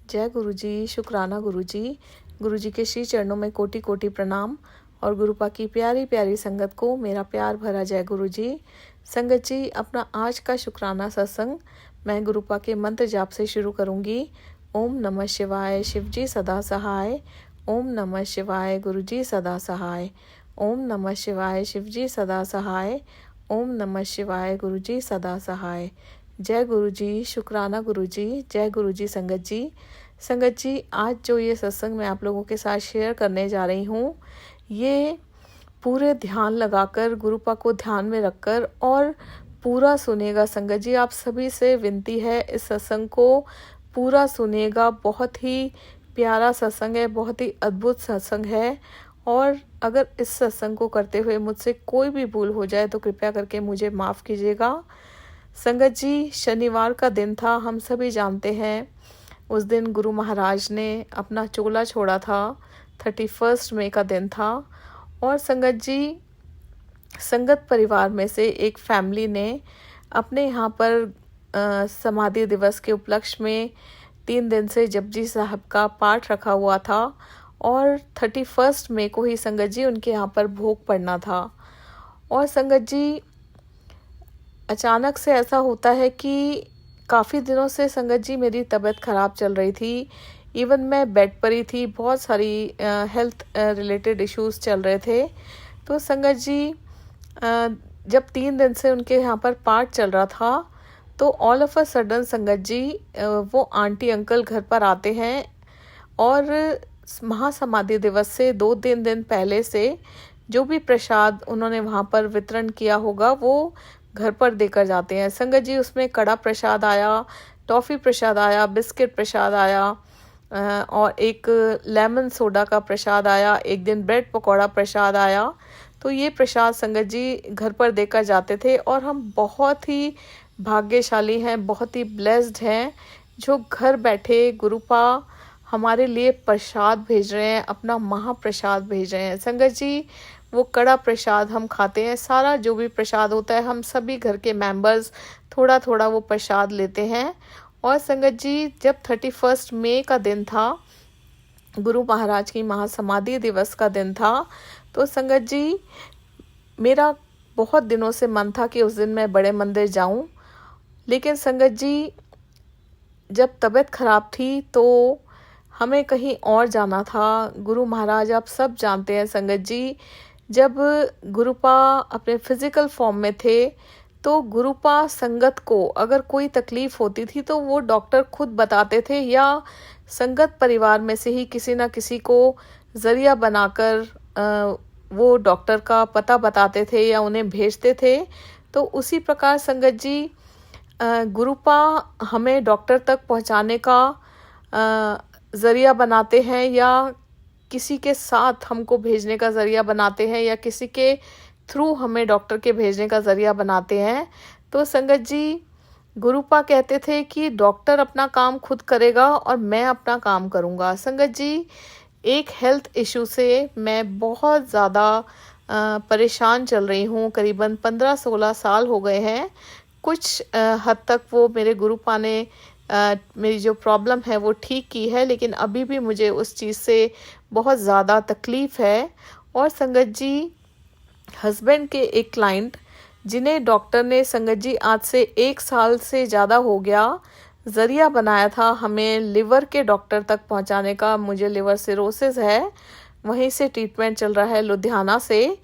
जय गुरु जी, शुक्राना गुरु जी। गुरु जी के श्री चरणों में कोटि कोटि प्रणाम और गुरुपा की प्यारी प्यारी संगत को मेरा प्यार भरा जय गुरु जी। संगत जी, अपना आज का शुक्राना सत्संग मैं गुरुपा के मंत्र जाप से शुरू करूंगी। ओम नमः शिवाय, शिव जी सदा सहाय। ओम नमः शिवाय, गुरु जी सदा सहाय। ओम नमः शिवाय, शिव जी सदा सहाय। ओम नमः शिवाय, गुरु जी सदा सहाय। जय गुरु जी, शुक्राना गुरु जी। जय गुरु जी। संगत जी, आज जो ये सत्संग मैं आप लोगों के साथ शेयर करने जा रही हूँ, ये पूरे ध्यान लगाकर, गुरुपा को ध्यान में रखकर और पूरा सुनेगा। संगत जी, आप सभी से विनती है, इस सत्संग को पूरा सुनिएगा। बहुत ही प्यारा सत्संग है, बहुत ही अद्भुत सत्संग है। और अगर इस सत्संग को करते हुए मुझसे कोई भी भूल हो जाए तो कृपया करके मुझे माफ़ कीजिएगा। संगत जी, शनिवार का दिन था, हम सभी जानते हैं। उस दिन गुरु महाराज ने अपना चोला छोड़ा था। 31 मई का दिन था। और संगत जी, संगत परिवार में से एक फैमिली ने अपने यहाँ पर समाधि दिवस के उपलक्ष्य में 3 दिन से जपजी साहब का पाठ रखा हुआ था और 31 मई को ही संगत जी उनके यहाँ पर भोग पड़ना था। और संगत जी, अचानक से ऐसा होता है कि काफ़ी दिनों से संगत जी मेरी तबीयत ख़राब चल रही थी। इवन मैं बेड पर ही थी, बहुत सारी हेल्थ रिलेटेड इश्यूज़ चल रहे थे। तो संगत जी, जब 3 दिन से उनके यहाँ पर पाठ चल रहा था तो ऑल ऑफ अ सडन संगत जी वो आंटी अंकल घर पर आते हैं और महासमाधि दिवस से 2-3 दिन पहले से जो भी प्रसाद उन्होंने वहाँ पर वितरण किया होगा वो घर पर देकर जाते हैं। संगत जी, उसमें कड़ा प्रसाद आया, टॉफ़ी प्रसाद आया, बिस्किट प्रसाद आया और एक लेमन सोडा का प्रसाद आया, एक दिन ब्रेड पकौड़ा प्रसाद आया। तो ये प्रसाद संगत जी घर पर देकर जाते थे और हम बहुत ही भाग्यशाली हैं, बहुत ही ब्लेस्ड हैं जो घर बैठे गुरुपा हमारे लिए प्रसाद भेज रहे हैं, अपना महाप्रसाद भेज रहे हैं। संगत जी, वो कड़ा प्रसाद हम खाते हैं, सारा जो भी प्रसाद होता है हम सभी घर के मेंबर्स थोड़ा थोड़ा वो प्रसाद लेते हैं। और संगत जी, जब 31 मई का दिन था, गुरु महाराज की महासमाधि दिवस का दिन था, तो संगत जी मेरा बहुत दिनों से मन था कि उस दिन मैं बड़े मंदिर जाऊं। लेकिन संगत जी, जब तबीयत खराब थी तो हमें कहीं और जाना था। गुरु महाराज, आप सब जानते हैं संगत जी, जब गुरुपा अपने फिजिकल फॉर्म में थे तो गुरुपा संगत को अगर कोई तकलीफ होती थी तो वो डॉक्टर खुद बताते थे या संगत परिवार में से ही किसी ना किसी को जरिया बनाकर वो डॉक्टर का पता बताते थे या उन्हें भेजते थे। तो उसी प्रकार संगत जी गुरुपा हमें डॉक्टर तक पहुंचाने का जरिया बनाते हैं या किसी के साथ हमको भेजने का ज़रिया बनाते हैं या किसी के थ्रू हमें डॉक्टर के भेजने का ज़रिया बनाते हैं। तो संगत जी, गुरुपा कहते थे कि डॉक्टर अपना काम खुद करेगा और मैं अपना काम करूँगा। संगत जी, एक हेल्थ इशू से मैं बहुत ज़्यादा परेशान चल रही हूँ। करीबन 15-16 साल हो गए हैं। कुछ हद तक वो मेरे गुरुपा ने मेरी जो प्रॉब्लम है वो ठीक की है, लेकिन अभी भी मुझे उस चीज़ से बहुत ज़्यादा तकलीफ़ है। और संगत जी, हस्बैंड के एक क्लाइंट जिन्हें डॉक्टर ने संगत जी आज से 1 साल से ज़्यादा हो गया ज़रिया बनाया था हमें लिवर के डॉक्टर तक पहुंचाने का। मुझे लिवर सिरोसिस है, वहीं से ट्रीटमेंट चल रहा है लुधियाना से।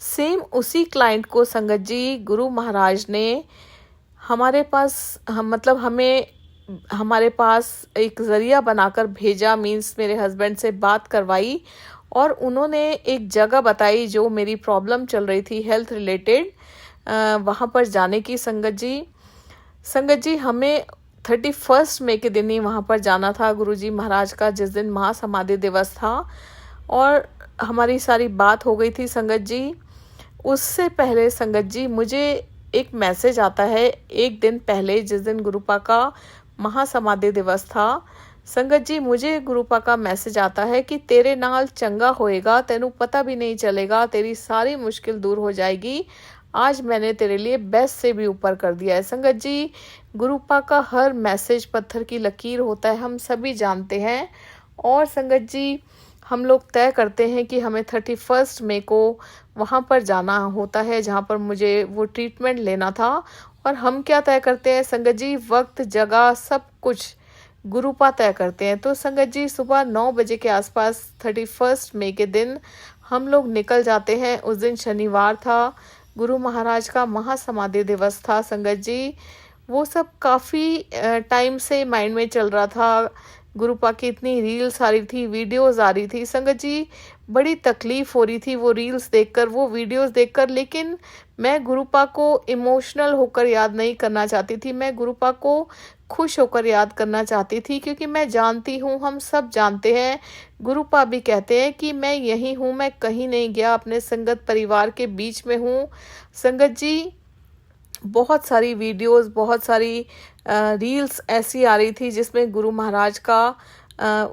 सेम उसी क्लाइंट को संगत जी गुरु महाराज ने हमारे पास हमारे पास एक ज़रिया बनाकर भेजा। मीन्स मेरे हस्बैंड से बात करवाई और उन्होंने एक जगह बताई जो मेरी प्रॉब्लम चल रही थी हेल्थ रिलेटेड, वहाँ पर जाने की। संगत जी हमें 31 मई के दिन ही वहाँ पर जाना था गुरुजी महाराज का, जिस दिन महासमाधि दिवस था। और हमारी सारी बात हो गई थी संगत जी। उससे पहले संगत जी मुझे एक मैसेज आता है 1 दिन पहले, जिस दिन गुरुपा का महासमाधि दिवस था। संगत जी, मुझे गुरुपा का मैसेज आता है कि तेरे नाल चंगा होएगा, तेनू पता भी नहीं चलेगा, तेरी सारी मुश्किल दूर हो जाएगी। आज मैंने तेरे लिए बेस्ट से भी ऊपर कर दिया है। संगत जी, गुरुपा का हर मैसेज पत्थर की लकीर होता है, हम सभी जानते हैं। और संगत जी, हम लोग तय करते हैं कि हमें 31 मई को वहाँ पर जाना होता है जहाँ पर मुझे वो ट्रीटमेंट लेना था। और हम क्या तय करते हैं संगत जी? वक्त, जगह, सब कुछ गुरुपा तय करते हैं। तो संगत जी, सुबह 9 बजे के आसपास 31 मई के दिन हम लोग निकल जाते हैं। उस दिन शनिवार था, गुरु महाराज का महासमाधि दिवस था। संगत जी, वो सब काफ़ी टाइम से माइंड में चल रहा था। गुरुपा की इतनी रील्स आ रही थी, वीडियोस आ रही थी। संगत जी, बड़ी तकलीफ हो रही थी वो रील्स देखकर, वो वीडियोस देखकर। लेकिन मैं गुरुपा को इमोशनल होकर याद नहीं करना चाहती थी, मैं गुरुपा को खुश होकर याद करना चाहती थी, क्योंकि मैं जानती हूँ, हम सब जानते हैं, गुरुपा भी कहते हैं कि मैं यहीं हूँ, मैं कहीं नहीं गया, अपने संगत परिवार के बीच में हूँ। संगत जी, बहुत सारी वीडियोस, बहुत सारी रील्स ऐसी आ रही थी जिसमें गुरु महाराज का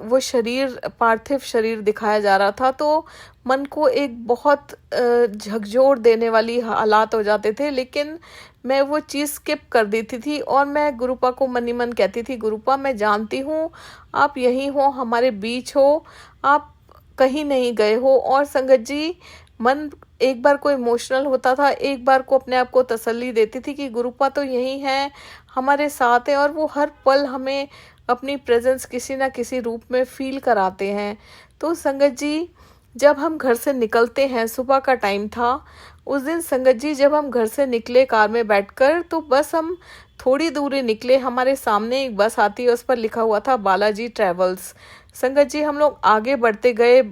वो शरीर, पार्थिव शरीर दिखाया जा रहा था। तो मन को एक बहुत झकझोर देने वाली हालात हो जाते थे। लेकिन मैं वो चीज़ स्किप कर देती थी और मैं गुरुपा को मन ही मन कहती थी, गुरुपा मैं जानती हूँ आप यहीं हो, हमारे बीच हो, आप कहीं नहीं गए हो। और संगत जी, मन एक बार को इमोशनल होता था, एक बार को अपने आप को तसल्ली देती थी कि गुरुपा तो यहीं है, हमारे साथ है, और वो हर पल हमें अपनी प्रेजेंस किसी ना किसी रूप में फील कराते हैं। तो संगत जी, जब हम घर से निकलते हैं, सुबह का टाइम था उस दिन संगत जी, जब हम घर से निकले कार में बैठकर, तो बस हम थोड़ी दूरी निकले, हमारे सामने एक बस आती है, उस पर लिखा हुआ था बालाजी ट्रेवल्स। संगत जी, हम लोग आगे बढ़ते गए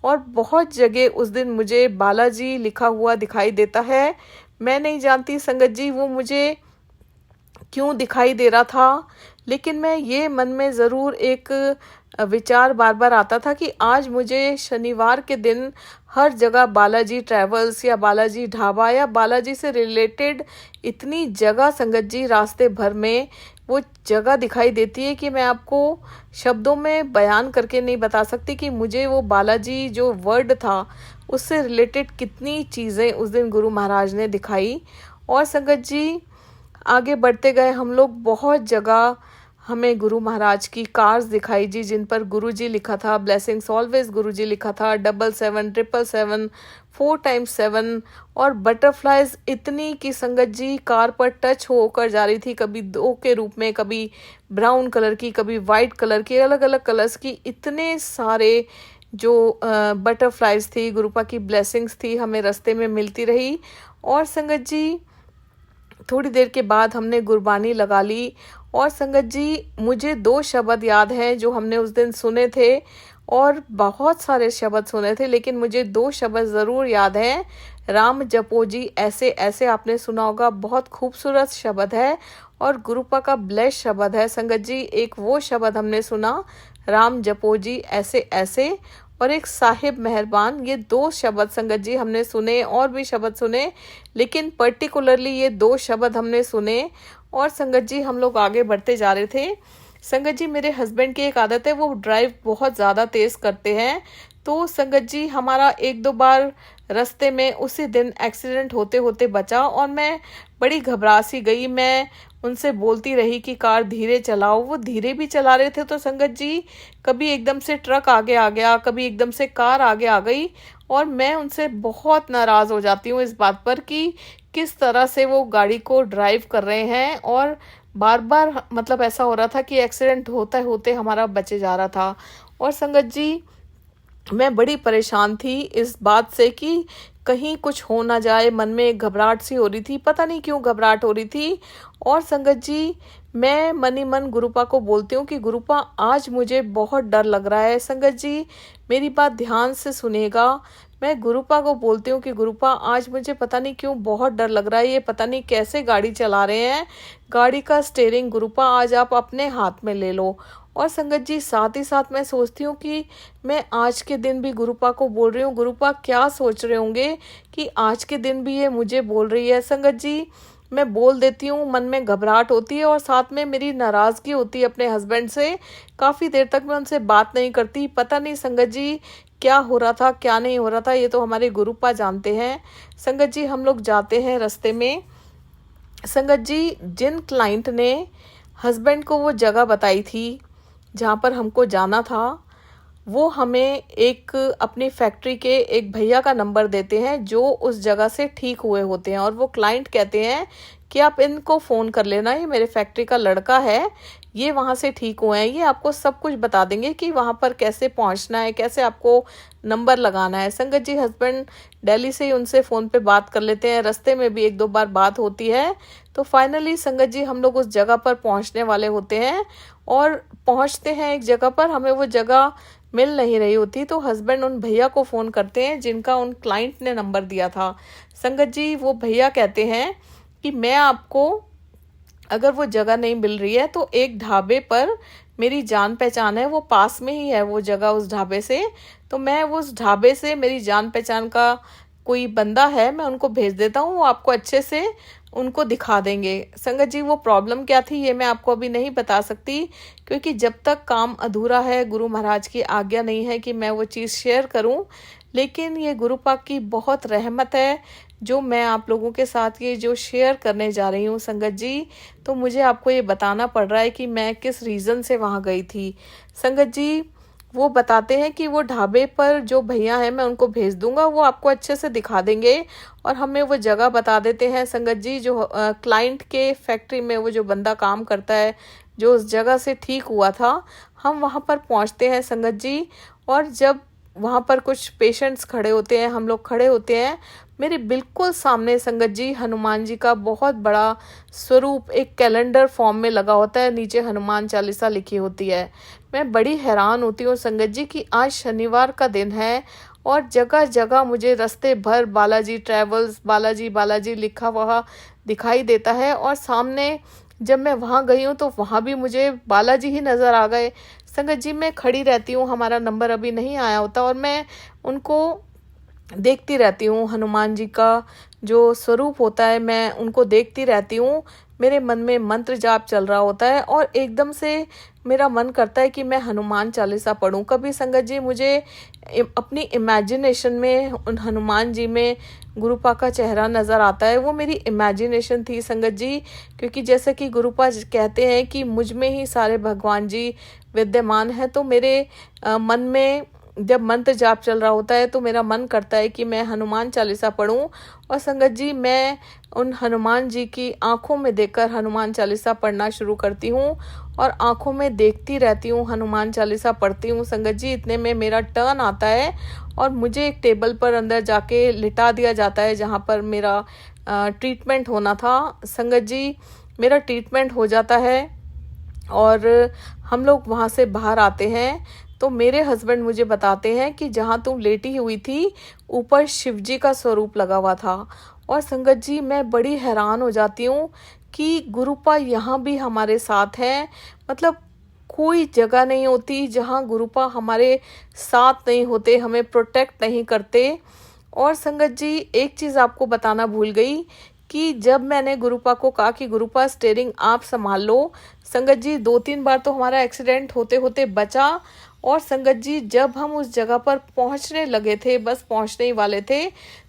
और बहुत जगह उस दिन मुझे बालाजी लिखा हुआ दिखाई देता है। मैं नहीं जानती संगत जी वो मुझे क्यों दिखाई दे रहा था, लेकिन मैं ये मन में ज़रूर एक विचार बार बार आता था कि आज मुझे शनिवार के दिन हर जगह बालाजी ट्रैवल्स या बालाजी ढाबा या बालाजी से रिलेटेड इतनी जगह संगत जी रास्ते भर में वो जगह दिखाई देती है कि मैं आपको शब्दों में बयान करके नहीं बता सकती कि मुझे वो बालाजी जो वर्ड था उससे रिलेटेड कितनी चीज़ें उस दिन गुरु महाराज ने दिखाई। और संगत जी, आगे बढ़ते गए हम लोग, बहुत जगह हमें गुरु महाराज की कार्स दिखाई जी, जिन पर गुरु जी लिखा था, ब्लेसिंग्स ऑलवेज गुरु जी लिखा था, 77 777 4x7, और बटरफ्लाइज इतनी की संगत जी कार पर टच होकर जा रही थी, कभी 2 के रूप में, कभी ब्राउन कलर की, कभी वाइट कलर की, अलग अलग कलर्स की, इतने सारे जो बटरफ्लाइज थी, गुरुपा की ब्लेसिंग्स थी, हमें रास्ते में मिलती रही। और संगत जी, थोड़ी देर के बाद हमने गुरबानी लगा ली। और संगत जी, मुझे 2 शब्द याद हैं जो हमने उस दिन सुने थे, और बहुत सारे शब्द सुने थे, लेकिन मुझे 2 शब्द ज़रूर याद हैं। राम जपो जी ऐसे ऐसे, आपने सुना होगा, बहुत खूबसूरत शब्द है और गुरुपा का ब्लेस शब्द है। संगत जी, एक वो शब्द हमने सुना, राम जपो जी ऐसे ऐसे, और एक साहिब मेहरबान, ये 2 शब्द संगत जी हमने सुने, और भी शब्द सुने, लेकिन पर्टिकुलरली ये 2 शब्द हमने सुने। और संगत जी, हम लोग आगे बढ़ते जा रहे थे। संगत जी, मेरे हस्बैंड की एक आदत है, वो ड्राइव बहुत ज़्यादा तेज़ करते हैं। तो संगत जी, हमारा 1-2 बार रास्ते में उसी दिन एक्सीडेंट होते होते बचा, और मैं बड़ी घबरा सी गई। मैं उनसे बोलती रही कि कार धीरे चलाओ, वो धीरे भी चला रहे थे। तो संगत जी, कभी एकदम से ट्रक आगे आ गया, कभी एकदम से कार आगे आ गई, और मैं उनसे बहुत नाराज़ हो जाती हूँ इस बात पर कि किस तरह से वो गाड़ी को ड्राइव कर रहे हैं। और बार बार मतलब ऐसा हो रहा था कि एक्सीडेंट होते होते हमारा बचे जा रहा था। और संगत जी, मैं बड़ी परेशान थी इस बात से कि कहीं कुछ हो ना जाए, मन में एक घबराहट सी हो रही थी, पता नहीं क्यों घबराहट हो रही थी। और संगत जी, मैं मन ही मन गुरुपा को बोलती हूँ कि गुरुपा, आज मुझे बहुत डर लग रहा है। संगत जी, मेरी बात ध्यान से सुनेगा। मैं गुरुपा को बोलती हूँ कि गुरुपा, आज मुझे पता नहीं क्यों बहुत डर लग रहा है, ये पता नहीं कैसे गाड़ी चला रहे हैं, गाड़ी का स्टीयरिंग गुरुपा आज आप अपने हाथ में ले लो। और संगत जी, साथ ही साथ मैं सोचती हूँ कि मैं आज के दिन भी गुरुपा को बोल रही हूँ, गुरुपा क्या सोच रहे होंगे कि आज के दिन भी ये मुझे बोल रही है। संगत जी, मैं बोल देती हूँ, मन में घबराहट होती है, और साथ में मेरी नाराज़गी होती है अपने हस्बैंड से। काफ़ी देर तक मैं उनसे बात नहीं करती, पता नहीं संगत जी क्या हो रहा था क्या नहीं हो रहा था ये तो हमारे गुरुपा जानते हैं। संगत जी हम लोग जाते हैं रास्ते में। संगत जी जिन क्लाइंट ने हस्बैंड को वो जगह बताई थी जहाँ पर हमको जाना था, वो हमें एक अपनी फैक्ट्री के एक भैया का नंबर देते हैं जो उस जगह से ठीक हुए होते हैं, और वो क्लाइंट कहते हैं कि आप इनको फ़ोन कर लेना, ये मेरे फैक्ट्री का लड़का है, ये वहाँ से ठीक हुए हैं, ये आपको सब कुछ बता देंगे कि वहाँ पर कैसे पहुँचना है, कैसे आपको नंबर लगाना है। संगत जी हस्बैंड दिल्ली से ही उनसे फ़ोन पे बात कर लेते हैं, रास्ते में भी 1-2 बार बात होती है। तो फाइनली संगत जी हम लोग उस जगह पर पहुँचने वाले होते हैं और पहुँचते हैं एक जगह पर, हमें वो जगह मिल नहीं रही होती। तो हस्बैंड उन भैया को फ़ोन करते हैं जिनका उन क्लाइंट ने नंबर दिया था। संगत जी वो भैया कहते हैं कि मैं आपको, अगर वो जगह नहीं मिल रही है तो एक ढाबे पर मेरी जान पहचान है, वो पास में ही है वो जगह उस ढाबे से, तो मैं उस ढाबे से मेरी जान पहचान का कोई बंदा है, मैं उनको भेज देता हूँ, वो आपको अच्छे से उनको दिखा देंगे। संगत जी वो प्रॉब्लम क्या थी ये मैं आपको अभी नहीं बता सकती, क्योंकि जब तक काम अधूरा है गुरु महाराज की आज्ञा नहीं है कि मैं वो चीज़ शेयर करूं। लेकिन ये गुरु पाक की बहुत रहमत है जो मैं आप लोगों के साथ ये जो शेयर करने जा रही हूँ संगत जी। तो मुझे आपको ये बताना पड़ रहा है कि मैं किस रीज़न से वहाँ गई थी। संगत जी वो बताते हैं कि वो ढाबे पर जो भैया हैं मैं उनको भेज दूंगा, वो आपको अच्छे से दिखा देंगे और हमें वो जगह बता देते हैं। संगत जी जो क्लाइंट के फैक्ट्री में वो जो बंदा काम करता है जो उस जगह से ठीक हुआ था, हम वहाँ पर पहुँचते हैं संगत जी। और जब वहाँ पर कुछ पेशेंट्स खड़े होते हैं, हम लोग खड़े होते हैं, मेरे बिल्कुल सामने संगत जी हनुमान जी का बहुत बड़ा स्वरूप एक कैलेंडर फॉर्म में लगा होता है, नीचे हनुमान चालीसा लिखी होती है। मैं बड़ी हैरान होती हूँ संगत जी कि आज शनिवार का दिन है और जगह जगह मुझे रास्ते भर बालाजी ट्रैवल्स बालाजी बालाजी लिखा हुआ दिखाई देता है। और सामने जब मैं वहाँ गई हूँ तो वहाँ भी मुझे बालाजी ही नज़र आ गए। संगत जी मैं खड़ी रहती हूँ, हमारा नंबर अभी नहीं आया होता और मैं उनको देखती रहती हूँ, हनुमान जी का जो स्वरूप होता है मैं उनको देखती रहती हूँ। मेरे मन में मंत्र जाप चल रहा होता है और एकदम से मेरा मन करता है कि मैं हनुमान चालीसा पढूं। कभी संगत जी मुझे अपनी इमेजिनेशन में उन हनुमान जी में गुरुपा का चेहरा नज़र आता है, वो मेरी इमेजिनेशन थी संगत जी। क्योंकि जैसे कि गुरुपा कहते हैं कि मुझ में ही सारे भगवान जी विद्यमान हैं, तो मेरे मन में जब मंत्र जाप चल रहा होता है तो मेरा मन करता है कि मैं हनुमान चालीसा पढूं। और संगत जी मैं उन हनुमान जी की आंखों में देखकर हनुमान चालीसा पढ़ना शुरू करती हूँ और आंखों में देखती रहती हूँ, हनुमान चालीसा पढ़ती हूँ। संगत जी इतने में मेरा टर्न आता है और मुझे एक टेबल पर अंदर जाके लिटा दिया जाता है जहाँ पर मेरा ट्रीटमेंट होना था। संगत जी मेरा ट्रीटमेंट हो जाता है और हम लोग वहाँ से बाहर आते हैं तो मेरे हस्बैंड मुझे बताते हैं कि जहाँ तुम लेटी हुई थी ऊपर शिव जी का स्वरूप लगा हुआ था। और संगत जी मैं बड़ी हैरान हो जाती हूँ कि गुरुपा यहाँ भी हमारे साथ हैं। मतलब कोई जगह नहीं होती जहाँ गुरुपा हमारे साथ नहीं होते, हमें प्रोटेक्ट नहीं करते। और संगत जी एक चीज़ आपको बताना भूल गई कि जब मैंने गुरुपा को कहा कि गुरुपा स्टीयरिंग आप संभाल लो, संगत जी 2-3 बार तो हमारा एक्सीडेंट होते होते बचा। और संगत जी जब हम उस जगह पर पहुंचने लगे थे, बस पहुंचने ही वाले थे,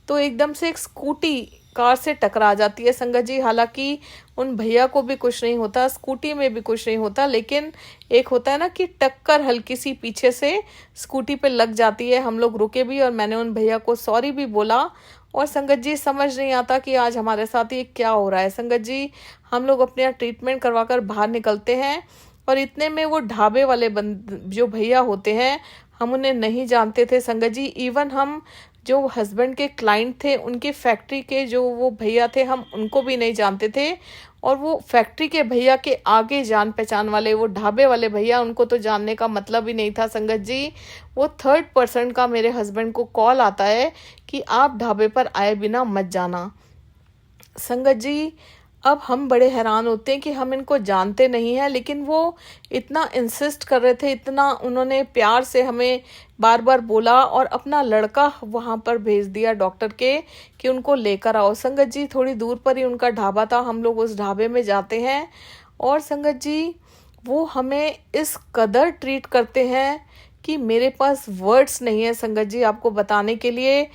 तो एकदम से एक स्कूटी कार से टकरा जाती है संगत जी। हालांकि उन भैया को भी कुछ नहीं होता, स्कूटी में भी कुछ नहीं होता, लेकिन एक होता है ना कि टक्कर हल्की सी पीछे से स्कूटी पे लग जाती है। हम लोग रुके भी और मैंने उन भैया को सॉरी भी बोला। और संगत जी समझ नहीं आता कि आज हमारे साथ ये क्या हो रहा है। संगत जी हम लोग अपने यहाँ ट्रीटमेंट करवाकर बाहर निकलते हैं और इतने में वो ढाबे वाले जो भैया होते हैं, हम उन्हें नहीं जानते थे संगत जी। इवन हम जो हस्बैंड के क्लाइंट थे उनके फैक्ट्री के जो वो भैया थे हम उनको भी नहीं जानते थे। और वो फैक्ट्री के भैया के आगे जान पहचान वाले वो ढाबे वाले भैया, उनको तो जानने का मतलब ही नहीं था संगत जी। वो 3rd पर्सन का मेरे हस्बैंड को कॉल आता है कि आप ढाबे पर आए बिना मत जाना। संगत जी अब हम बड़े हैरान होते हैं कि हम इनको जानते नहीं हैं, लेकिन वो इतना इंसिस्ट कर रहे थे, इतना उन्होंने प्यार से हमें बार बार बोला और अपना लड़का वहाँ पर भेज दिया डॉक्टर के कि उनको लेकर आओ। संगत जी थोड़ी दूर पर ही उनका ढाबा था, हम लोग उस ढाबे में जाते हैं और संगत जी वो हमें इस कदर ट्रीट करते हैं कि मेरे पास वर्ड्स नहीं है संगत जी आपको बताने के लिए।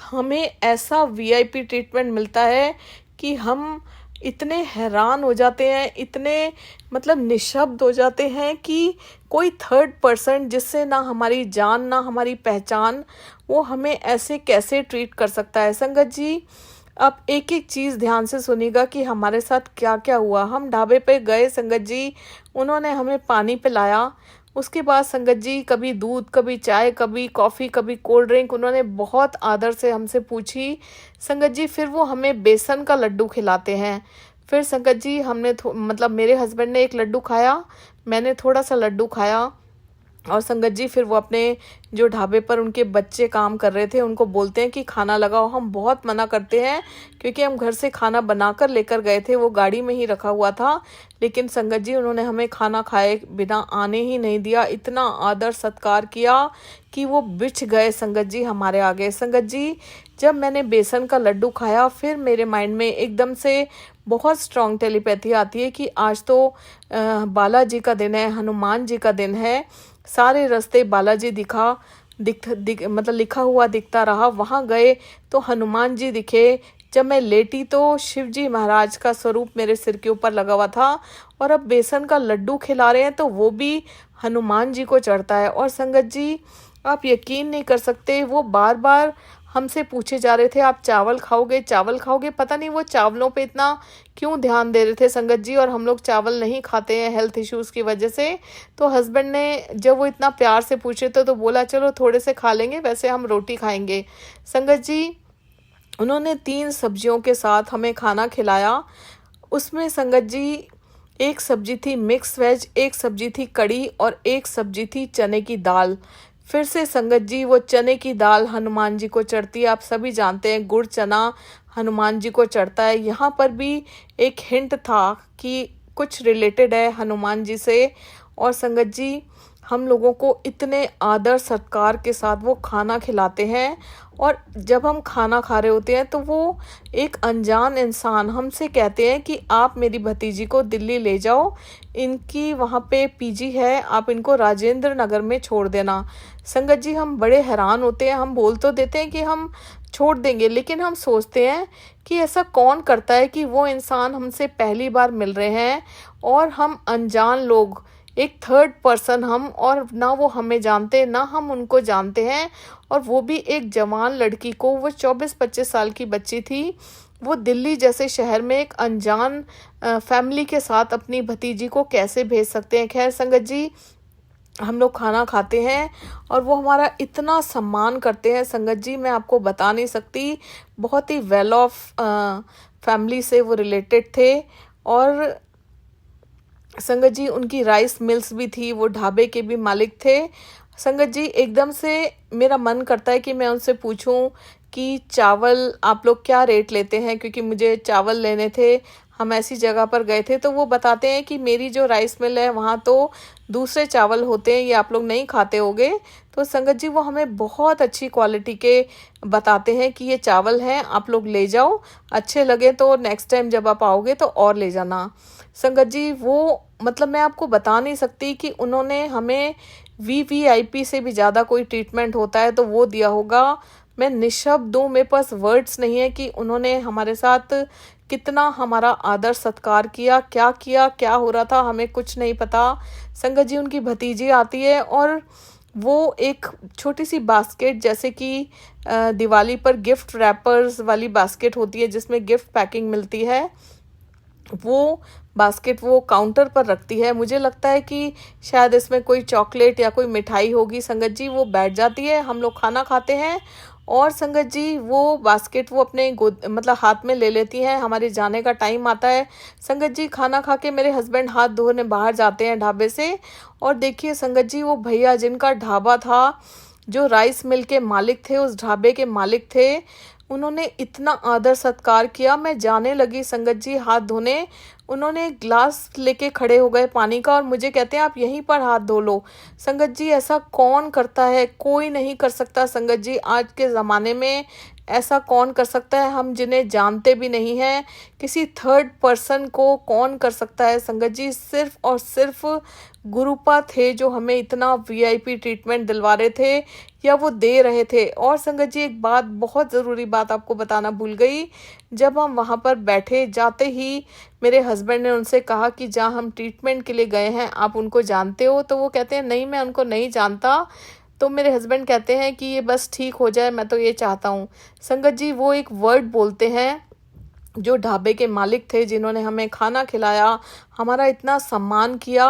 हमें ऐसा वीआईपी ट्रीटमेंट मिलता है कि हम इतने हैरान हो जाते हैं, इतने मतलब निशब्द हो जाते हैं कि कोई थर्ड पर्सन जिससे ना हमारी जान ना हमारी पहचान, वो हमें ऐसे कैसे ट्रीट कर सकता है। संगत जी आप एक एक चीज़ ध्यान से सुनिएगा कि हमारे साथ क्या क्या हुआ। हम ढाबे पे गए संगत जी, उन्होंने हमें पानी पिलाया। उसके बाद संगत जी कभी दूध, कभी चाय, कभी कॉफ़ी, कभी कोल्ड ड्रिंक उन्होंने बहुत आदर से हमसे पूछी। संगत जी फिर वो हमें बेसन का लड्डू खिलाते हैं। फिर संगत जी हमने मतलब मेरे हस्बैंड ने एक लड्डू खाया, मैंने थोड़ा सा लड्डू खाया। और संगत जी फिर वो अपने जो ढाबे पर उनके बच्चे काम कर रहे थे उनको बोलते हैं कि खाना लगाओ। हम बहुत मना करते हैं क्योंकि हम घर से खाना बनाकर लेकर गए थे, वो गाड़ी में ही रखा हुआ था। लेकिन संगत जी उन्होंने हमें खाना खाए बिना आने ही नहीं दिया, इतना आदर सत्कार किया कि वो बिछ गए संगत जी हमारे आगे। संगत जी जब मैंने बेसन का लड्डू खाया फिर मेरे माइंड में एकदम से बहुत स्ट्रांग टेलीपैथी आती है कि आज तो बालाजी का दिन है, हनुमान जी का दिन है। सारे रास्ते बालाजी मतलब लिखा हुआ दिखता रहा। वहाँ गए तो हनुमान जी दिखे। जब मैं लेटी तो शिव जी महाराज का स्वरूप मेरे सिर के ऊपर लगा हुआ था। और अब बेसन का लड्डू खिला रहे हैं तो वो भी हनुमान जी को चढ़ता है। और संगत जी आप यकीन नहीं कर सकते, वो बार बार हमसे पूछे जा रहे थे आप चावल खाओगे, चावल खाओगे। पता नहीं वो चावलों पे इतना क्यों ध्यान दे रहे थे संगत जी। और हम लोग चावल नहीं खाते हैं हेल्थ इश्यूज़ की वजह से। तो हस्बैंड ने जब वो इतना प्यार से पूछे तो बोला चलो थोड़े से खा लेंगे, वैसे हम रोटी खाएंगे। संगत जी उन्होंने 3 सब्जियों के साथ हमें खाना खिलाया। उसमें संगत जी एक सब्जी थी मिक्स वेज, एक सब्जी थी कड़ी और एक सब्जी थी चने की दाल। फिर से संगत जी वो चने की दाल हनुमान जी को चढ़ती है। आप सभी जानते हैं गुड़ चना हनुमान जी को चढ़ता है। यहाँ पर भी एक हिंट था कि कुछ रिलेटेड है हनुमान जी से। और संगत जी हम लोगों को इतने आदर सत्कार के साथ वो खाना खिलाते हैं। और जब हम खाना खा रहे होते हैं तो वो एक अनजान इंसान हमसे कहते हैं कि आप मेरी भतीजी को दिल्ली ले जाओ, इनकी वहाँ पे पीजी है, आप इनको राजेंद्र नगर में छोड़ देना। संगत जी हम बड़े हैरान होते हैं। हम बोल तो देते हैं कि हम छोड़ देंगे, लेकिन हम सोचते हैं कि ऐसा कौन करता है कि वो इंसान हमसे पहली बार मिल रहे हैं और हम अनजान लोग, एक थर्ड पर्सन हम, और ना वो हमें जानते ना हम उनको जानते हैं। और वो भी एक जवान लड़की को, वो 24-25 साल की बच्ची थी, वो दिल्ली जैसे शहर में एक अनजान फैमिली के साथ अपनी भतीजी को कैसे भेज सकते हैं। खैर संगत जी हम लोग खाना खाते हैं और वो हमारा इतना सम्मान करते हैं संगत जी, मैं आपको बता नहीं सकती। बहुत ही वेल ऑफ फैमिली से वो रिलेटेड थे। और संगत जी उनकी राइस मिल्स भी थी, वो ढाबे के भी मालिक थे। संगत जी एकदम से मेरा मन करता है कि मैं उनसे पूछूं कि चावल आप लोग क्या रेट लेते हैं, क्योंकि मुझे चावल लेने थे। हम ऐसी जगह पर गए थे तो वो बताते हैं कि मेरी जो राइस मिल है वहाँ तो दूसरे चावल होते हैं, ये आप लोग नहीं खाते होगे। तो संगत जी वो हमें बहुत अच्छी क्वालिटी के बताते हैं कि ये चावल हैं, आप लोग ले जाओ, अच्छे लगे तो नेक्स्ट टाइम जब आप आओगे तो और ले जाना। संगत जी वो मतलब मैं आपको बता नहीं सकती कि उन्होंने हमें वीवीआईपी से भी ज़्यादा कोई ट्रीटमेंट होता है तो वो दिया होगा। मैं निशब्द हूँ, मेरे पास वर्ड्स नहीं है कि उन्होंने हमारे साथ कितना हमारा आदर सत्कार किया, क्या हो रहा था हमें कुछ नहीं पता। संगत जी उनकी भतीजी आती है और वो एक छोटी सी बास्केट, जैसे कि दिवाली पर गिफ्ट रैपर्स वाली बास्केट होती है जिसमें गिफ्ट पैकिंग मिलती है, वो बास्केट वो काउंटर पर रखती है। मुझे लगता है कि शायद इसमें कोई चॉकलेट या कोई मिठाई होगी। संगत जी वो बैठ जाती है, हम लोग खाना खाते हैं और संगत जी वो बास्केट वो अपने मतलब हाथ में ले लेती हैं। हमारे जाने का टाइम आता है। संगत जी खाना खा के मेरे हस्बैंड हाथ धोने बाहर जाते हैं ढाबे से, और देखिए संगत जी वो भैया जिनका ढाबा था, जो राइस मिल के मालिक थे, उस ढाबे के मालिक थे, उन्होंने इतना आदर सत्कार किया। मैं जाने लगी संगत जी हाथ धोने, उन्होंने ग्लास लेके खड़े हो गए पानी का और मुझे कहते हैं आप यहीं पर हाथ धो लो। संगत जी ऐसा कौन करता है, कोई नहीं कर सकता संगत जी। आज के ज़माने में ऐसा कौन कर सकता है, हम जिन्हें जानते भी नहीं हैं, किसी थर्ड पर्सन को कौन कर सकता है संगत जी। सिर्फ और सिर्फ गुरुपा थे जो हमें इतना वीआईपी ट्रीटमेंट दिलवा रहे थे या वो दे रहे थे। और संगत जी एक बात, बहुत ज़रूरी बात आपको बताना भूल गई, जब हम वहाँ पर बैठे, जाते ही मेरे हस्बैंड ने उनसे कहा कि जहाँ हम ट्रीटमेंट के लिए गए हैं आप उनको जानते हो? तो वो कहते हैं नहीं, मैं उनको नहीं जानता। तो मेरे हस्बैंड कहते हैं कि ये बस ठीक हो जाए, मैं तो ये चाहता हूँ। संगत जी वो एक वर्ड बोलते हैं, जो ढाबे के मालिक थे जिन्होंने हमें खाना खिलाया, हमारा इतना सम्मान किया,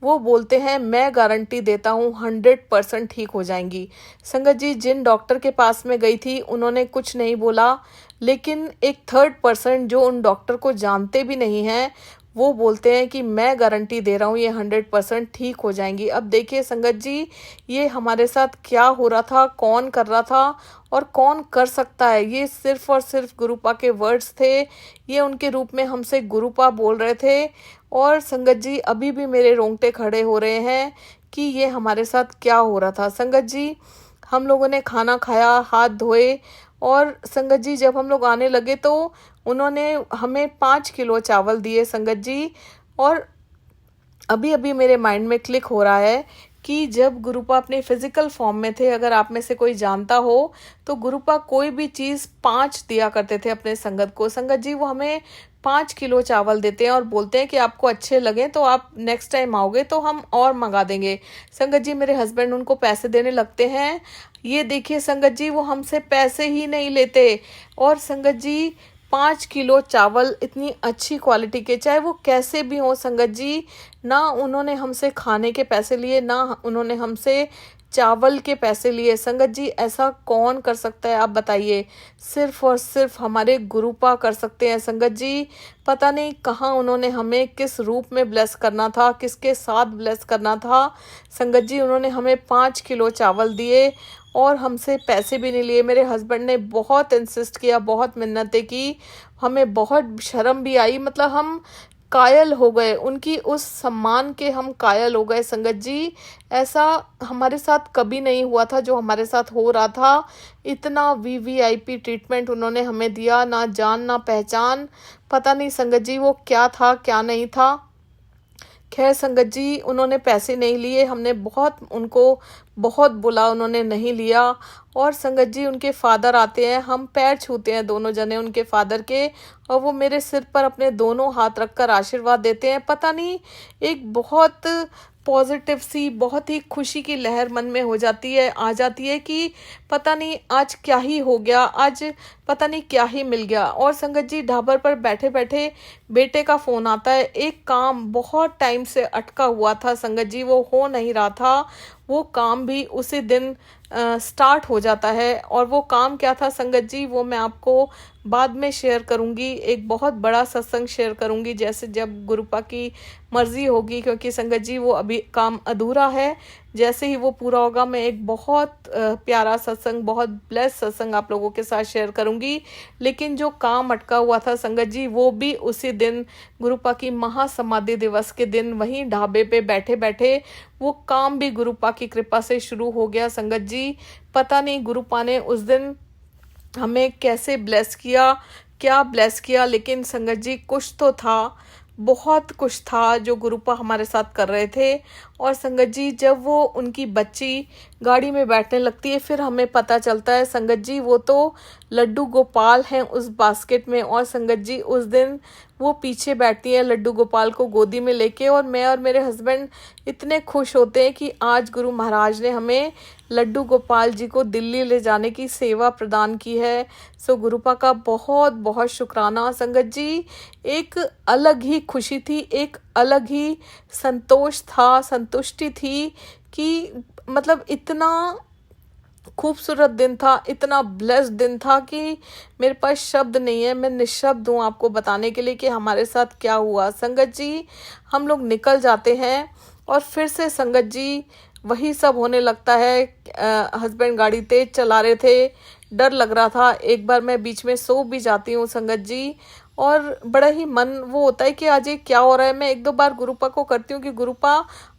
वो बोलते हैं मैं गारंटी देता हूँ 100% ठीक हो जाएंगी। संगत जी जिन डॉक्टर के पास में गई थी उन्होंने कुछ नहीं बोला, लेकिन एक थर्ड पर्सन जो उन डॉक्टर को जानते भी नहीं हैं वो बोलते हैं कि मैं गारंटी दे रहा हूँ ये 100% ठीक हो जाएंगी। अब देखिए संगत जी, ये हमारे साथ क्या हो रहा था, कौन कर रहा था और कौन कर सकता है? ये सिर्फ और सिर्फ गुरुपा के वर्ड्स थे, ये उनके रूप में हमसे गुरुपा बोल रहे थे। और संगत जी अभी भी मेरे रोंगटे खड़े हो रहे हैं कि ये हमारे साथ क्या हो रहा था। संगत जी हम लोगों ने खाना खाया, हाथ धोए, और संगत जी जब हम लोग आने लगे तो उन्होंने हमें 5 किलो चावल दिए संगत जी। और अभी अभी मेरे माइंड में क्लिक हो रहा है कि जब गुरुपा अपने फिजिकल फॉर्म में थे, अगर आप में से कोई जानता हो, तो गुरुपा कोई भी चीज़ 5 दिया करते थे अपने संगत को। संगत जी वो हमें 5 किलो चावल देते हैं और बोलते हैं कि आपको अच्छे लगे तो आप नेक्स्ट टाइम आओगे तो हम और मंगा देंगे। संगत जी मेरे हस्बैंड उनको पैसे देने लगते हैं। ये देखिए संगत जी वो हमसे पैसे ही नहीं लेते। और संगत जी 5 किलो चावल इतनी अच्छी क्वालिटी के, चाहे वो कैसे भी हो संगत जी, ना उन्होंने हमसे खाने के पैसे लिए, ना उन्होंने हमसे चावल के पैसे लिए। संगत जी ऐसा कौन कर सकता है आप बताइए? सिर्फ और सिर्फ हमारे गुरुपा कर सकते हैं संगत जी। पता नहीं कहाँ उन्होंने हमें किस रूप में ब्लेस करना था, किसके साथ ब्लेस करना था। संगत जी उन्होंने हमें 5 किलो चावल दिए और हमसे पैसे भी नहीं लिए। मेरे हस्बैंड ने बहुत इंसिस्ट किया, बहुत मिन्नतें की, हमें बहुत शर्म भी आई, मतलब हम कायल हो गए, उनकी उस सम्मान के हम कायल हो गए संगत जी। ऐसा हमारे साथ कभी नहीं हुआ था जो हमारे साथ हो रहा था। इतना वीवीआईपी ट्रीटमेंट उन्होंने हमें दिया, ना जान ना पहचान, पता नहीं संगत जी वो क्या था क्या नहीं था। खैर संगत जी उन्होंने पैसे नहीं लिए, हमने उनको बहुत बोला, उन्होंने नहीं लिया। और संगत जी उनके फादर आते हैं, हम पैर छूते हैं दोनों जने उनके फादर के, और वो मेरे सिर पर अपने दोनों हाथ रखकर आशीर्वाद देते हैं। पता नहीं एक बहुत पॉजिटिव सी, बहुत ही खुशी की लहर मन में हो जाती है, आ जाती है कि पता नहीं आज क्या ही हो गया, आज पता नहीं क्या ही मिल गया। और संगत जी ढाबर पर बैठे बैठे बेटे का फ़ोन आता है। एक काम बहुत टाइम से अटका हुआ था संगत जी, वो हो नहीं रहा था, वो काम भी उसी दिन स्टार्ट हो जाता है। और वो काम क्या था संगत जी, वो मैं आपको बाद में शेयर करूंगी, एक बहुत बड़ा सत्संग शेयर करूंगी, जैसे जब गुरुपा की मर्जी होगी, क्योंकि संगत जी वो अभी काम अधूरा है। जैसे ही वो पूरा होगा मैं एक बहुत प्यारा सत्संग, बहुत ब्लेस सत्संग आप लोगों के साथ शेयर करूंगी। लेकिन जो काम अटका हुआ था संगत जी, वो भी उसी दिन गुरुपा की महासमाधि दिवस के दिन वहीं ढाबे पे बैठे बैठे वो काम भी गुरुपा की कृपा से शुरू हो गया संगत जी। पता नहीं गुरुपा ने उस दिन हमें कैसे ब्लेस किया, क्या ब्लेस किया, लेकिन संगत जी कुछ तो था, बहुत कुछ था जो गुरुपा हमारे साथ कर रहे थे। और संगत जी जब वो उनकी बच्ची गाड़ी में बैठने लगती है, फिर हमें पता चलता है संगत जी वो तो लड्डू गोपाल हैं उस बास्केट में। और संगत जी उस दिन वो पीछे बैठती है लड्डू गोपाल को गोदी में लेके, और मैं और मेरे हस्बैंड इतने खुश होते हैं कि आज गुरु महाराज ने हमें लड्डू गोपाल जी को दिल्ली ले जाने की सेवा प्रदान की है। सो गुरुपा का बहुत बहुत शुक्राना संगत जी। एक अलग ही खुशी थी, एक अलग ही संतोष था, संतुष्टि थी कि मतलब इतना खूबसूरत दिन था, इतना ब्लेस्ड दिन था कि मेरे पास शब्द नहीं है, मैं निशब्द हूँ आपको बताने के लिए कि हमारे साथ क्या हुआ। संगत जी हम लोग निकल जाते हैं और फिर से संगत जी वही सब होने लगता है। हस्बैंड गाड़ी तेज चला रहे थे, डर लग रहा था, एक बार मैं बीच में सो भी जाती हूँ संगत जी, और बड़ा ही मन वो होता है कि आज ये क्या हो रहा है। मैं एक दो बार गुरुपा को करती हूँ कि गुरुपा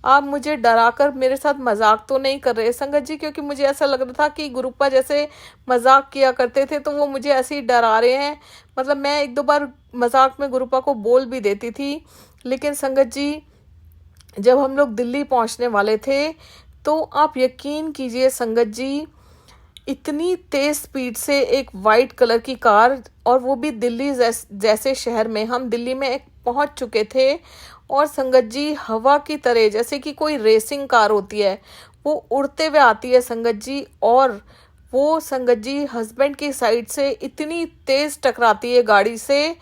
आप मुझे डराकर मेरे साथ मजाक तो नहीं कर रहे संगत जी, क्योंकि मुझे ऐसा लग रहा था कि गुरुपा जैसे मजाक किया करते थे तो वो मुझे ऐसे ही डरा रहे हैं। मतलब मैं एक दो बार मजाक में गुरुपा को बोल भी देती थी, लेकिन संगत जी जब हम लोग दिल्ली पहुंचने वाले थे तो आप यकीन कीजिए संगत जी, इतनी तेज स्पीड से एक वाइट कलर की कार, और वो भी दिल्ली जैसे शहर में, हम दिल्ली में एक पहुंच चुके थे, और संगत जी हवा की तरह जैसे कि कोई रेसिंग कार होती है वो उड़ते हुए आती है संगत जी। और वो संगत जी हस्बैंड की साइड से इतनी तेज टकराती है गाड़ी से,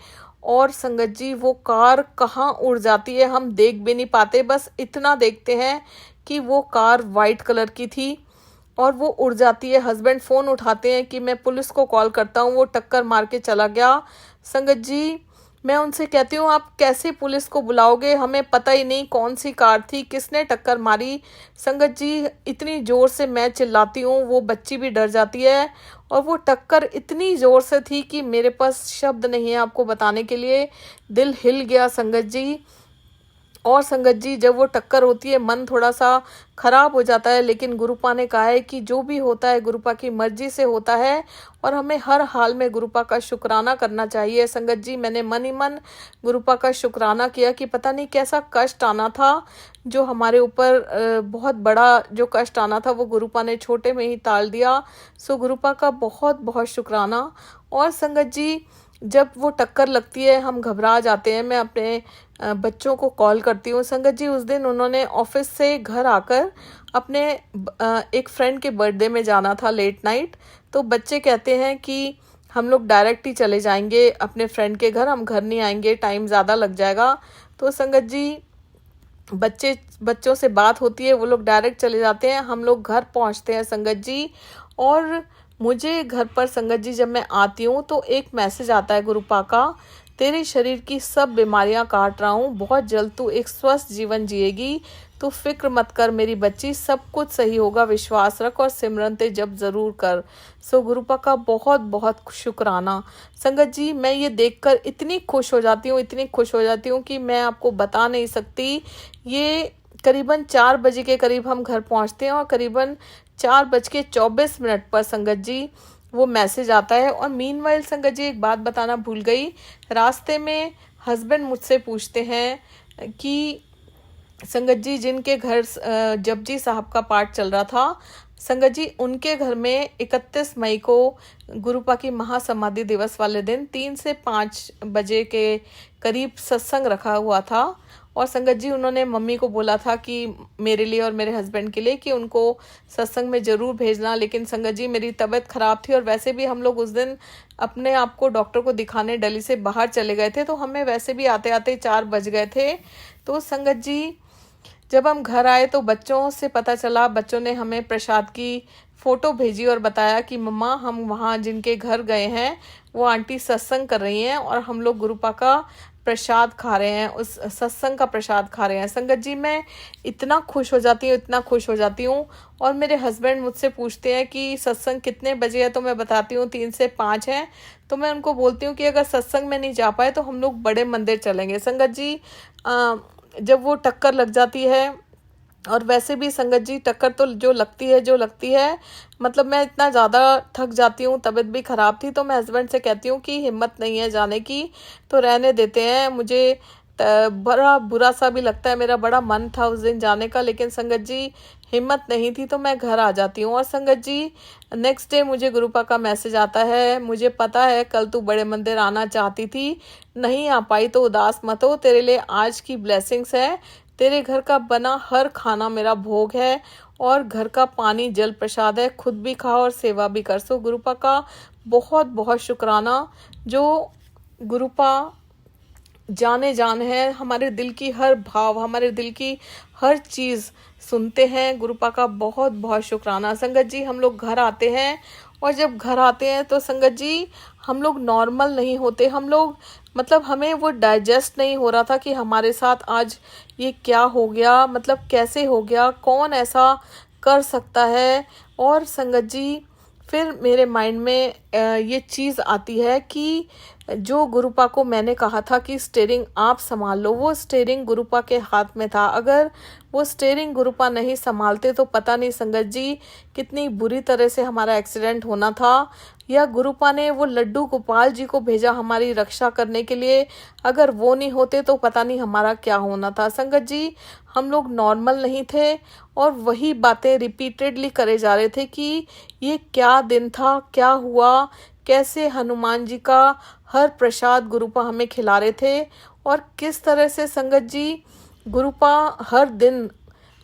और संगत जी वो कार कहाँ उड़ जाती है हम देख भी नहीं पाते, बस इतना देखते हैं कि वो कार वाइट कलर की थी और वो उड़ जाती है। हस्बैंड फ़ोन उठाते हैं कि मैं पुलिस को कॉल करता हूँ, वो टक्कर मार के चला गया। संगत जी मैं उनसे कहती हूँ आप कैसे पुलिस को बुलाओगे, हमें पता ही नहीं कौन सी कार थी, किसने टक्कर मारी। संगत जी इतनी ज़ोर से मैं चिल्लाती हूँ, वो बच्ची भी डर जाती है, और वो टक्कर इतनी ज़ोर से थी कि मेरे पास शब्द नहीं है आपको बताने के लिए। दिल हिल गया संगत जी। और संगत जी जब वो टक्कर होती है मन थोड़ा सा खराब हो जाता है, लेकिन गुरुपा ने कहा है कि जो भी होता है गुरुपा की मर्जी से होता है, और हमें हर हाल में गुरुपा का शुक्राना करना चाहिए। संगत जी मैंने मन ही मन गुरुपा का शुक्राना किया कि पता नहीं कैसा कष्ट आना था जो हमारे ऊपर, बहुत बड़ा जो कष्ट आना था वो गुरुपा ने छोटे में ही टाल दिया। सो गुरुपा का बहुत बहुत शुक्राना। और संगत जी जब वो टक्कर लगती है हम घबरा जाते हैं, मैं अपने बच्चों को कॉल करती हूँ। संगत जी उस दिन उन्होंने ऑफिस से घर आकर अपने एक फ्रेंड के बर्थडे में जाना था लेट नाइट, तो बच्चे कहते हैं कि हम लोग डायरेक्ट ही चले जाएंगे अपने फ्रेंड के घर, हम घर नहीं आएंगे, टाइम ज़्यादा लग जाएगा। तो संगत जी बच्चों से बात होती है, वो लोग डायरेक्ट चले जाते हैं, हम लोग घर पहुंचते हैं संगत जी। और मुझे घर पर संगत जी जब मैं आती हूँ तो एक मैसेज आता है गुरुपा का, तेरे शरीर की सब बीमारियां काट रहा हूँ, बहुत जल्द तू एक स्वस्थ जीवन जिएगी, तू फिक्र मत कर मेरी बच्ची, सब कुछ सही होगा, विश्वास रख और सिमरन ते जब जरूर कर। सो गुरुपा का बहुत बहुत शुक्राना। संगत जी मैं ये देखकर इतनी खुश हो जाती हूँ, इतनी खुश हो जाती हूँ कि मैं आपको बता नहीं सकती। ये करीबन 4 बजे के करीब हम घर पहुँचते हैं, और करीबन 4:24 पर संगत जी वो मैसेज आता है। और मीनवाइल संगत जी एक बात बताना भूल गई, रास्ते में हस्बैंड मुझसे पूछते हैं कि संगत जी जिनके घर जपजी साहब का पाठ चल रहा था, संगत जी उनके घर में 31 मई को गुरुपा की महासमाधि दिवस वाले दिन 3 से 5 बजे के करीब सत्संग रखा हुआ था। और संगत जी उन्होंने मम्मी को बोला था कि मेरे लिए और मेरे हस्बैंड के लिए कि उनको सत्संग में ज़रूर भेजना, लेकिन संगत जी मेरी तबीयत ख़राब थी और वैसे भी हम लोग उस दिन अपने आप को डॉक्टर को दिखाने दिल्ली से बाहर चले गए थे, तो हमें वैसे भी आते आते 4 बज गए थे। तो संगत जी जब हम घर आए तो बच्चों से पता चला, बच्चों ने हमें प्रसाद की फ़ोटो भेजी और बताया कि मम्मा हम वहाँ जिनके घर गए हैं वो आंटी सत्संग कर रही हैं और हम लोग गुरुपा का प्रसाद खा रहे हैं, उस सत्संग का प्रसाद खा रहे हैं। संगत जी मैं इतना खुश हो जाती हूँ, इतना खुश हो जाती हूँ। और मेरे हस्बैंड मुझसे पूछते हैं कि सत्संग कितने बजे है, तो मैं बताती हूँ 3 से 5 है। तो मैं उनको बोलती हूँ कि अगर सत्संग में नहीं जा पाए तो हम लोग बड़े मंदिर चलेंगे। संगत जी जब वो टक्कर लग जाती है, और वैसे भी संगत जी टक्कर तो जो लगती है, मतलब मैं इतना ज़्यादा थक जाती हूँ, तबीयत भी ख़राब थी, तो मैं हस्बैंड से कहती हूँ कि हिम्मत नहीं है जाने की तो रहने देते हैं। मुझे बड़ा बुरा सा भी लगता है, मेरा बड़ा मन था उस दिन जाने का, लेकिन संगत जी हिम्मत नहीं थी तो मैं घर आ जाती हूँ। और संगत जी नेक्स्ट डे मुझे गुरुपा का मैसेज आता है, मुझे पता है कल तू बड़े मंदिर आना चाहती थी, नहीं आ पाई तो उदास मत हो, तेरे लिए आज की ब्लेसिंग्स है, तेरे घर का बना हर खाना मेरा भोग है और घर का पानी जल प्रसाद है, खुद भी खाओ और सेवा भी कर। सो गुरुपा का बहुत बहुत शुक्राना, जो गुरुपा जाने जान है, हमारे दिल की हर भाव, हमारे दिल की हर चीज़ सुनते हैं। गुरुपा का बहुत बहुत शुक्राना। संगत जी हम लोग घर आते हैं, और जब घर आते हैं तो संगत जी हम लोग नॉर्मल नहीं होते, हम लोग मतलब हमें वो डाइजेस्ट नहीं हो रहा था कि हमारे साथ आज ये क्या हो गया, मतलब कैसे हो गया, कौन ऐसा कर सकता है। और संगत जी फिर मेरे माइंड में ये चीज़ आती है कि जो गुरुपा को मैंने कहा था कि स्टीयरिंग आप संभाल लो, वो स्टीयरिंग गुरुपा के हाथ में था। अगर वो स्टीयरिंग गुरुपा नहीं संभालते तो पता नहीं संगत जी कितनी बुरी तरह से हमारा एक्सीडेंट होना था। या गुरुपा ने वो लड्डू गोपाल जी को भेजा हमारी रक्षा करने के लिए, अगर वो नहीं होते तो पता नहीं हमारा क्या होना था। संगत जी, हम लोग नॉर्मल नहीं थे और वही बातें रिपीटेडली करे जा रहे थे कि ये क्या दिन था, क्या हुआ, कैसे हनुमान जी का हर प्रसाद गुरुपा हमें खिला रहे थे और किस तरह से संगत जी गुरुपा हर दिन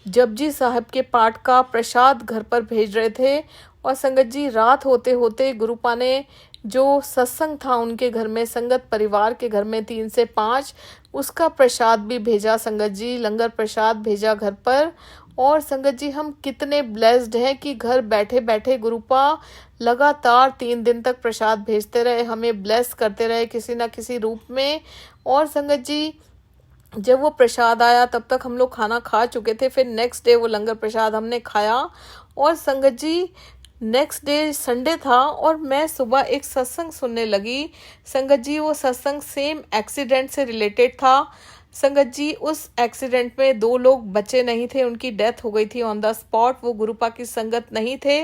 जपजी साहब के पाठ का प्रसाद घर पर भेज रहे थे। और संगत जी, रात होते होते गुरुपा ने जो सत्संग था उनके घर में, संगत परिवार के घर में 3 से 5, उसका प्रसाद भी भेजा संगत जी, लंगर प्रसाद भेजा घर पर। और संगत जी, हम कितने ब्लेस्ड हैं कि घर बैठे बैठे गुरुपा लगातार 3 दिन तक प्रसाद भेजते रहे, हमें ब्लेस करते रहे किसी न किसी रूप में। और संगत जी, जब वो प्रसाद आया तब तक हम लोग खाना खा चुके थे, फिर नेक्स्ट डे वो लंगर प्रसाद हमने खाया। और संगत जी, नेक्स्ट डे संडे था और मैं सुबह एक सत्संग सुनने लगी। संगत जी, वो सत्संग सेम एक्सीडेंट से रिलेटेड था। संगत जी, उस एक्सीडेंट में 2 लोग बचे नहीं थे, उनकी डेथ हो गई थी ऑन द स्पॉट। वो गुरुपा की संगत नहीं थे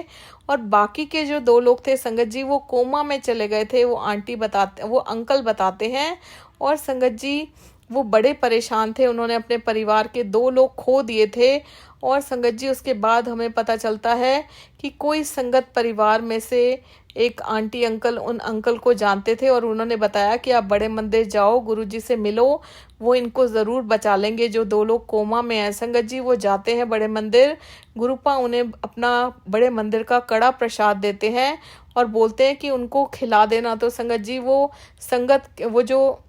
और बाकी के जो 2 लोग थे संगत जी, वो कोमा में चले गए थे। वो अंकल बताते हैं। और संगत जी, वो बड़े परेशान थे, उन्होंने अपने परिवार के 2 लोग खो दिए थे। और संगत जी, उसके बाद हमें पता चलता है कि कोई संगत परिवार में से एक आंटी अंकल उन अंकल को जानते थे और उन्होंने बताया कि आप बड़े मंदिर जाओ, गुरुजी से मिलो, वो इनको ज़रूर बचा लेंगे जो 2 लोग कोमा में हैं। संगत जी, वो जाते हैं बड़े मंदिर, गुरुपा उन्हें अपना बड़े मंदिर का कड़ा प्रसाद देते हैं और बोलते हैं कि उनको खिला देना। तो संगत जी, वो जो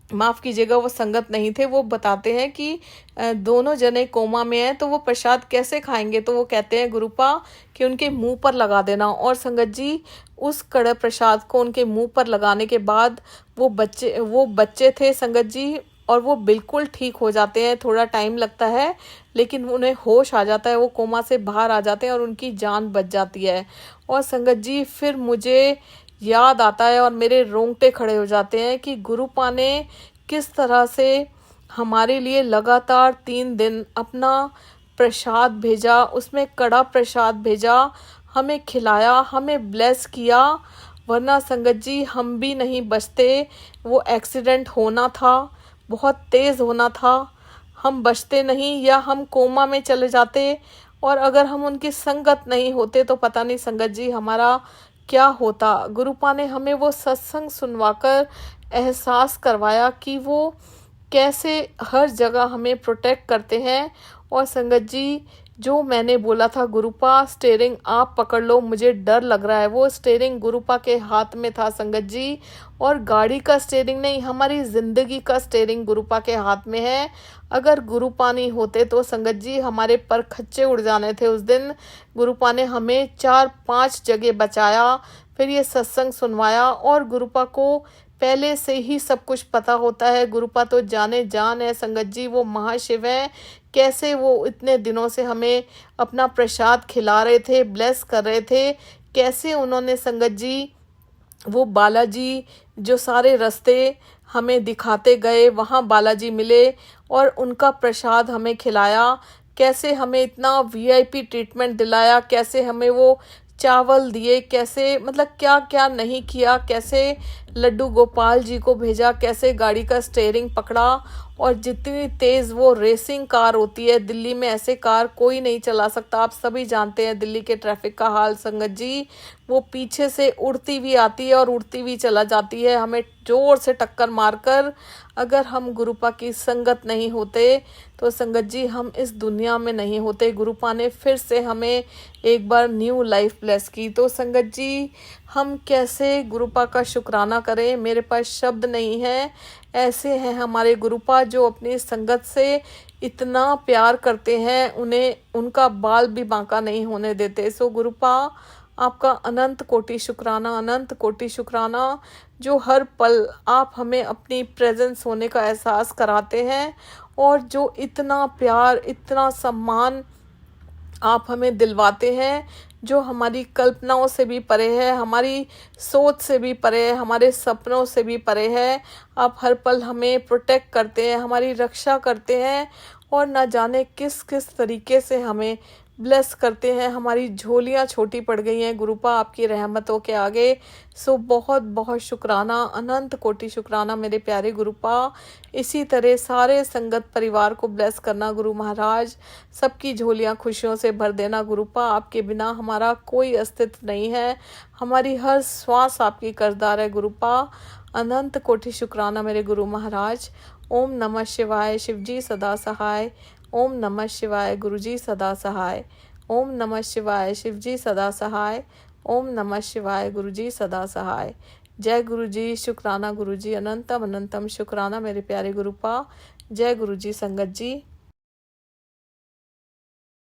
माफ़ कीजिएगा, वो संगत नहीं थे, वो बताते हैं कि दोनों जने कोमा में हैं तो वो प्रसाद कैसे खाएंगे। तो वो कहते हैं गुरुपा कि उनके मुंह पर लगा देना। और संगत जी, उस कड़े प्रसाद को उनके मुंह पर लगाने के बाद वो बच्चे थे संगत जी, और वो बिल्कुल ठीक हो जाते हैं। थोड़ा टाइम लगता है लेकिन उन्हें होश आ जाता है, वो कोमा से बाहर आ जाते हैं और उनकी जान बच जाती है। और संगत जी, फिर मुझे याद आता है और मेरे रोंगटे खड़े हो जाते हैं कि गुरुपा ने किस तरह से हमारे लिए लगातार 3 दिन अपना प्रसाद भेजा, उसमें कड़ा प्रसाद भेजा, हमें खिलाया, हमें ब्लेस किया। वरना संगत जी, हम भी नहीं बचते। वो एक्सीडेंट होना था, बहुत तेज़ होना था, हम बचते नहीं या हम कोमा में चले जाते। और अगर हम उनकी संगत नहीं होते तो पता नहीं संगत जी हमारा क्या होता। गुरुपा ने हमें वो सत्संग सुनवाकर एहसास करवाया कि वो कैसे हर जगह हमें प्रोटेक्ट करते हैं। और संगत जी, जो मैंने बोला था गुरुपा स्टीयरिंग आप पकड़ लो, मुझे डर लग रहा है, वो स्टीयरिंग गुरुपा के हाथ में था संगत जी। और गाड़ी का स्टीयरिंग नहीं, हमारी ज़िंदगी का स्टीयरिंग गुरुपा के हाथ में है। अगर गुरुपा नहीं होते तो संगत जी हमारे पर खच्चे उड़ जाने थे। उस दिन गुरुपा ने हमें 4-5 जगह बचाया, फिर ये सत्संग सुनवाया। और गुरुपा को पहले से ही सब कुछ पता होता है। गुरुपा तो जाने जान है संगत जी, वो महाशिव हैं। कैसे वो इतने दिनों से हमें अपना प्रसाद खिला रहे थे, ब्लेस कर रहे थे। कैसे उन्होंने संगत जी वो बालाजी जो सारे रास्ते हमें दिखाते गए, वहाँ बालाजी मिले और उनका प्रसाद हमें खिलाया। कैसे हमें इतना वीआईपी ट्रीटमेंट दिलाया, कैसे हमें वो चावल दिए, कैसे मतलब क्या क्या नहीं किया, कैसे लड्डू गोपाल जी को भेजा, कैसे गाड़ी का स्टीयरिंग पकड़ा। और जितनी तेज़ वो रेसिंग कार होती है, दिल्ली में ऐसे कार कोई नहीं चला सकता। आप सभी जानते हैं दिल्ली के ट्रैफिक का हाल संगत जी। वो पीछे से उड़ती हुई आती है और उड़ती हुई चला जाती है, हमें ज़ोर से टक्कर मारकर। अगर हम गुरुपा की संगत नहीं होते तो संगत जी हम इस दुनिया में नहीं होते। गुरुपा ने फिर से हमें एक बार न्यू लाइफ ब्लेस की। तो संगत जी, हम कैसे गुरुपा का शुक्राना करें, मेरे पास शब्द नहीं है। ऐसे हैं हमारे गुरुपा जो अपनी संगत से इतना प्यार करते हैं, उन्हें उनका बाल भी बांका नहीं होने देते। सो गुरुपा, आपका अनंत कोटि शुक्राना, अनंत कोटि शुक्राना, जो हर पल आप हमें अपनी प्रेजेंस होने का एहसास कराते हैं और जो इतना प्यार, इतना सम्मान आप हमें दिलवाते हैं जो हमारी कल्पनाओं से भी परे है, हमारी सोच से भी परे है, हमारे सपनों से भी परे है। आप हर पल हमें प्रोटेक्ट करते हैं, हमारी रक्षा करते हैं और ना जाने किस किस तरीके से हमें ब्लेस करते हैं। हमारी झोलियाँ छोटी पड़ गई हैं गुरुपा आपकी रहमतों के आगे। सो बहुत बहुत शुक्राना, अनंत कोटि शुक्राना मेरे प्यारे गुरुपा। इसी तरह सारे संगत परिवार को ब्लेस करना गुरु महाराज, सबकी झोलियाँ खुशियों से भर देना गुरुपा। आपके बिना हमारा कोई अस्तित्व नहीं है, हमारी हर श्वास आपकी कर्जदार है गुरुपा। अनंत कोटि शुक्राना मेरे गुरु महाराज। ओम नमः शिवाय, शिवजी सदा सहाय। ओम नमः शिवाय, गुरुजी सदा सहाय। ओम नमः शिवाय, शिवजी सदा सहाय। ओम नमः शिवाय, गुरुजी सदा सहाय। जय गुरुजी, शुक्राना गुरुजी, अनंतम अनंतम शुक्राना मेरे प्यारे गुरुपा। जय गुरुजी संगत जी।